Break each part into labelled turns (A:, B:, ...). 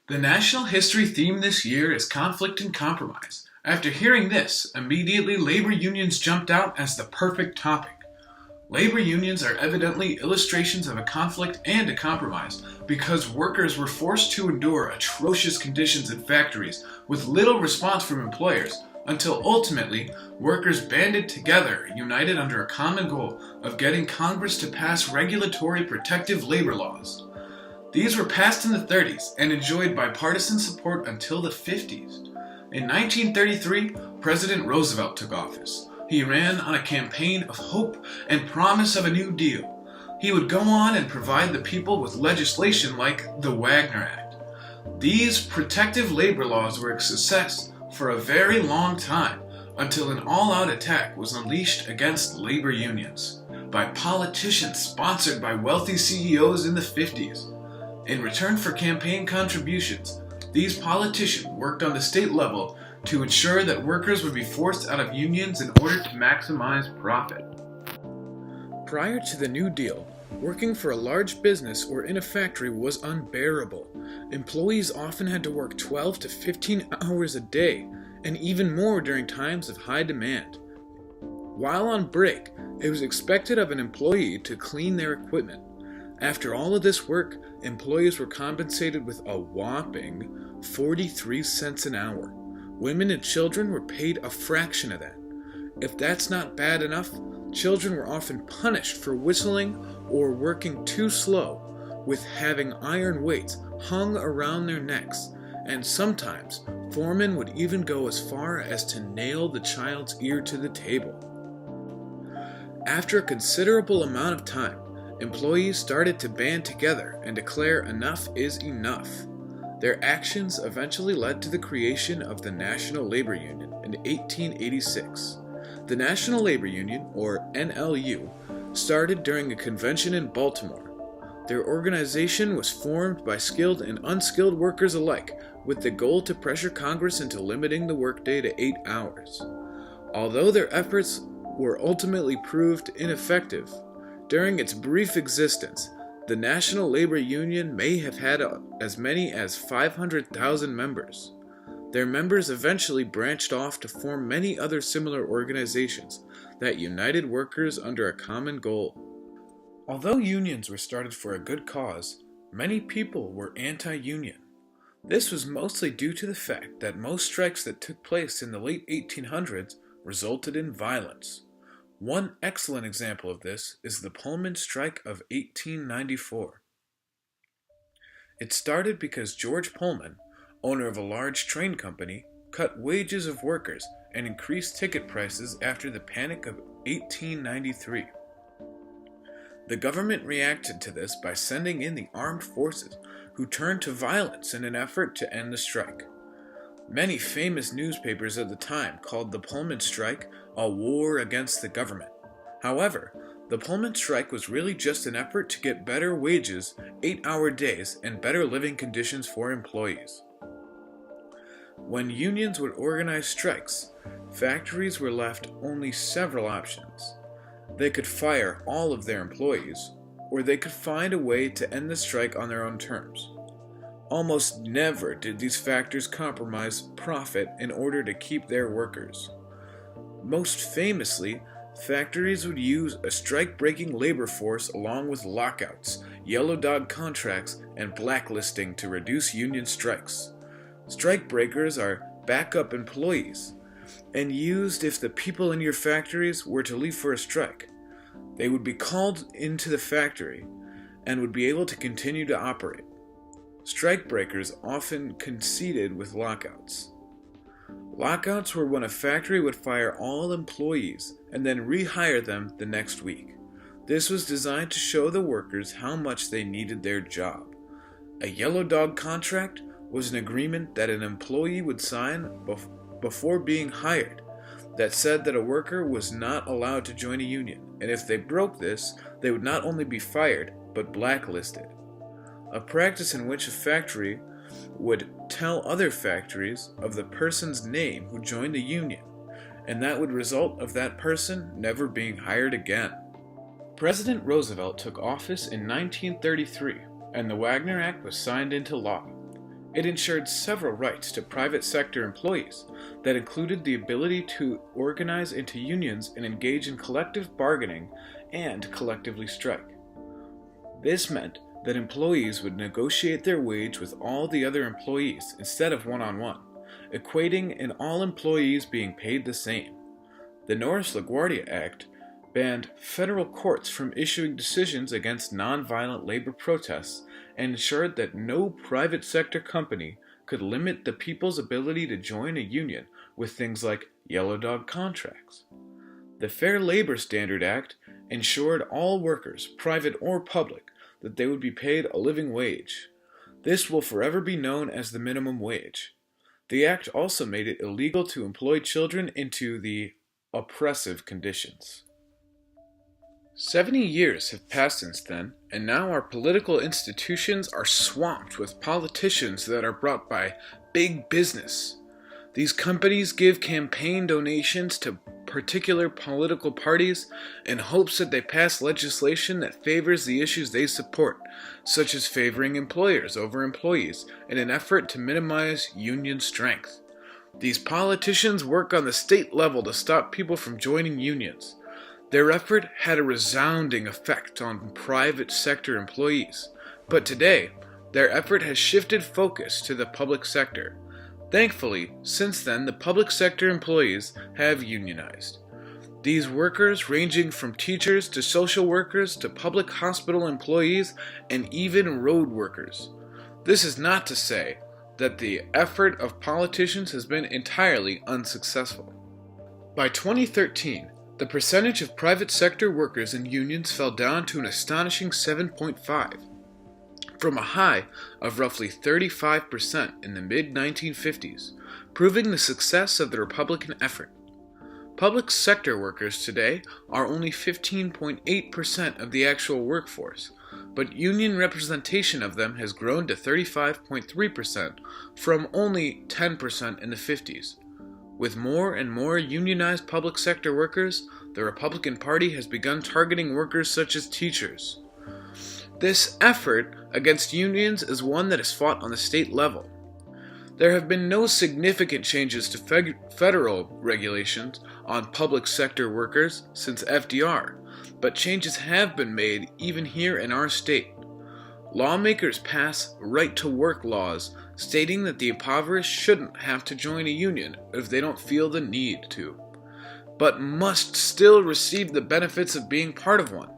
A: The national history theme this year is conflict and compromise. After hearing this, immediately labor unions jumped out as the perfect topic. Labor unions are evidently illustrations of a conflict and a compromise because workers were forced to endure atrocious conditions in factories with little response from employers until ultimately workers banded together, united under a common goal of getting Congress to pass regulatory protective labor laws. These were passed in the 30s and enjoyed bipartisan support until the 50s. In 1933, President Roosevelt took office. He ran on a campaign of hope and promise of a New Deal. He would go on and provide the people with legislation like the Wagner Act. These protective labor laws were a success for a very long time until an all-out attack was unleashed against labor unions by politicians sponsored by wealthy CEOs in the 50s. In return for campaign contributions, these politicians worked on the state level to ensure that workers would be forced out of unions in order to maximize profit. Prior to the New Deal, working for a large business or in a factory was unbearable. Employees often had to work 12 to 15 hours a day, and even more during times of high demand. While on break, it was expected of an employee to clean their equipment. After all of this work, employees were compensated with a whopping 43 cents an hour. Women and children were paid a fraction of that. If that's not bad enough, children were often punished for whistling or working too slow, with having iron weights hung around their necks, and sometimes foremen would even go as far as to nail the child's ear to the table. After a considerable amount of time, employees started to band together and declare enough is enough. Their actions eventually led to the creation of the National Labor Union in 1886. The National Labor Union, or NLU, started during a convention in Baltimore. Their organization was formed by skilled and unskilled workers alike, with the goal to pressure Congress into limiting the workday to 8 hours. Although their efforts were ultimately proved ineffective, during its brief existence, the National Labor Union may have had as many as 500,000 members. Their members eventually branched off to form many other similar organizations that united workers under a common goal. Although unions were started for a good cause, many people were anti-union. This was mostly due to the fact that most strikes that took place in the late 1800s resulted in violence. One excellent example of this is the Pullman Strike of 1894. It started because George Pullman, owner of a large train company, cut wages of workers and increased ticket prices after the Panic of 1893. The government reacted to this by sending in the armed forces, who turned to violence in an effort to end the strike. Many famous newspapers at the time called the Pullman Strike a war against the government. However, the Pullman Strike was really just an effort to get better wages, 8-hour days, and better living conditions for employees. When unions would organize strikes, factories were left only several options. They could fire all of their employees, or they could find a way to end the strike on their own terms. Almost never did these factors compromise profit in order to keep their workers. Most famously, factories would use a strike-breaking labor force along with lockouts, yellow dog contracts, and blacklisting to reduce union strikes. Strike breakers are backup employees, and used if the people in your factories were to leave for a strike. They would be called into the factory and would be able to continue to operate. Strike breakers often coincided with lockouts. Lockouts were when a factory would fire all employees and then rehire them the next week. This was designed to show the workers how much they needed their job. A yellow dog contract was an agreement that an employee would sign before being hired that said that a worker was not allowed to join a union, and if they broke this, they would not only be fired, but blacklisted. A practice in which a factory would tell other factories of the person's name who joined the union, and that would result of that person never being hired again. President Roosevelt took office in 1933, and the Wagner Act was signed into law. It ensured several rights to private sector employees that included the ability to organize into unions and engage in collective bargaining and collectively strike. This meant that employees would negotiate their wage with all the other employees instead of one-on-one, equating in all employees being paid the same. The Norris-LaGuardia Act banned federal courts from issuing decisions against nonviolent labor protests and ensured that no private sector company could limit the people's ability to join a union with things like yellow dog contracts. The Fair Labor Standard Act ensured all workers, private or public, that they would be paid a living wage. This will forever be known as the minimum wage. The act also made it illegal to employ children into the oppressive conditions. 70 years have passed since then, and now our political institutions are swamped with politicians that are brought by big business. These companies give campaign donations to particular political parties in hopes that they pass legislation that favors the issues they support, such as favoring employers over employees in an effort to minimize union strength. These politicians work on the state level to stop people from joining unions. Their effort had a resounding effect on private sector employees, but today, their effort has shifted focus to the public sector. Thankfully, since then, the public sector employees have unionized. These workers, ranging from teachers to social workers to public hospital employees and even road workers. This is not to say that the effort of politicians has been entirely unsuccessful. By 2013, the percentage of private sector workers in unions fell down to an astonishing 7.5, from a high of roughly 35% in the mid-1950s, proving the success of the Republican effort. Public sector workers today are only 15.8% of the actual workforce, but union representation of them has grown to 35.3% from only 10% in the 50s. With more and more unionized public sector workers, the Republican Party has begun targeting workers such as teachers. This effort against unions is one that is fought on the state level. There have been no significant changes to federal regulations on public sector workers since FDR, but changes have been made even here in our state. Lawmakers pass right-to-work laws stating that the impoverished shouldn't have to join a union if they don't feel the need to, but must still receive the benefits of being part of one.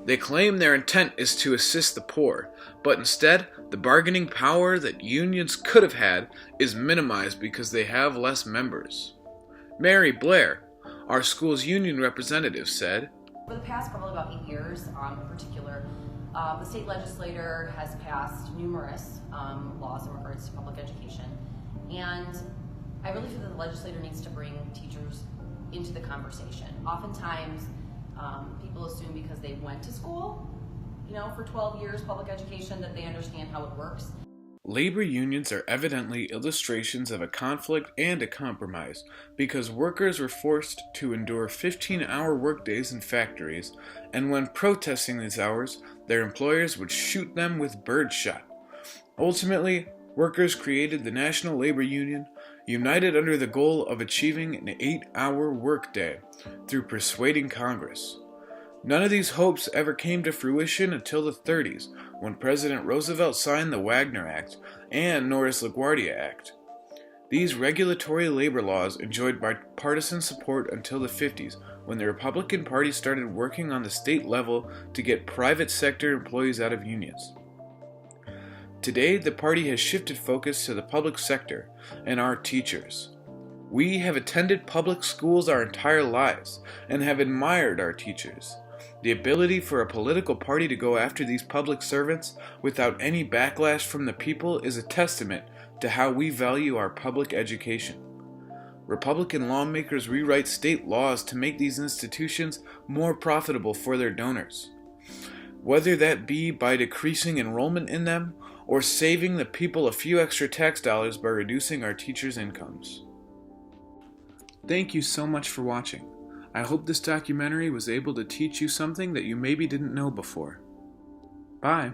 A: They claim their intent is to assist the poor, but instead, the bargaining power that unions could have had is minimized because they have less members. Mary Blair, our school's union representative, said,
B: "For the past probably about 8 years, in particular, the state legislature has passed numerous laws in regards to public education, and I really feel that the legislator needs to bring teachers into the conversation. Oftentimes, people assume because they went to school, for 12 years, public education, that they understand how it works.
A: Labor unions are evidently illustrations of a conflict and a compromise because workers were forced to endure 15-hour workdays in factories, and when protesting these hours, their employers would shoot them with birdshot. Ultimately, workers created the National Labor Union, united under the goal of achieving an 8-hour workday through persuading Congress. None of these hopes ever came to fruition until the 30s, when President Roosevelt signed the Wagner Act and Norris-LaGuardia Act. These regulatory labor laws enjoyed bipartisan support until the 50s, when the Republican Party started working on the state level to get private sector employees out of unions. Today, the party has shifted focus to the public sector and our teachers. We have attended public schools our entire lives and have admired our teachers. The ability for a political party to go after these public servants without any backlash from the people is a testament to how we value our public education. Republican lawmakers rewrite state laws to make these institutions more profitable for their donors, whether that be by decreasing enrollment in them or saving the people a few extra tax dollars by reducing our teachers' incomes. Thank you so much for watching. I hope this documentary was able to teach you something that you maybe didn't know before. Bye.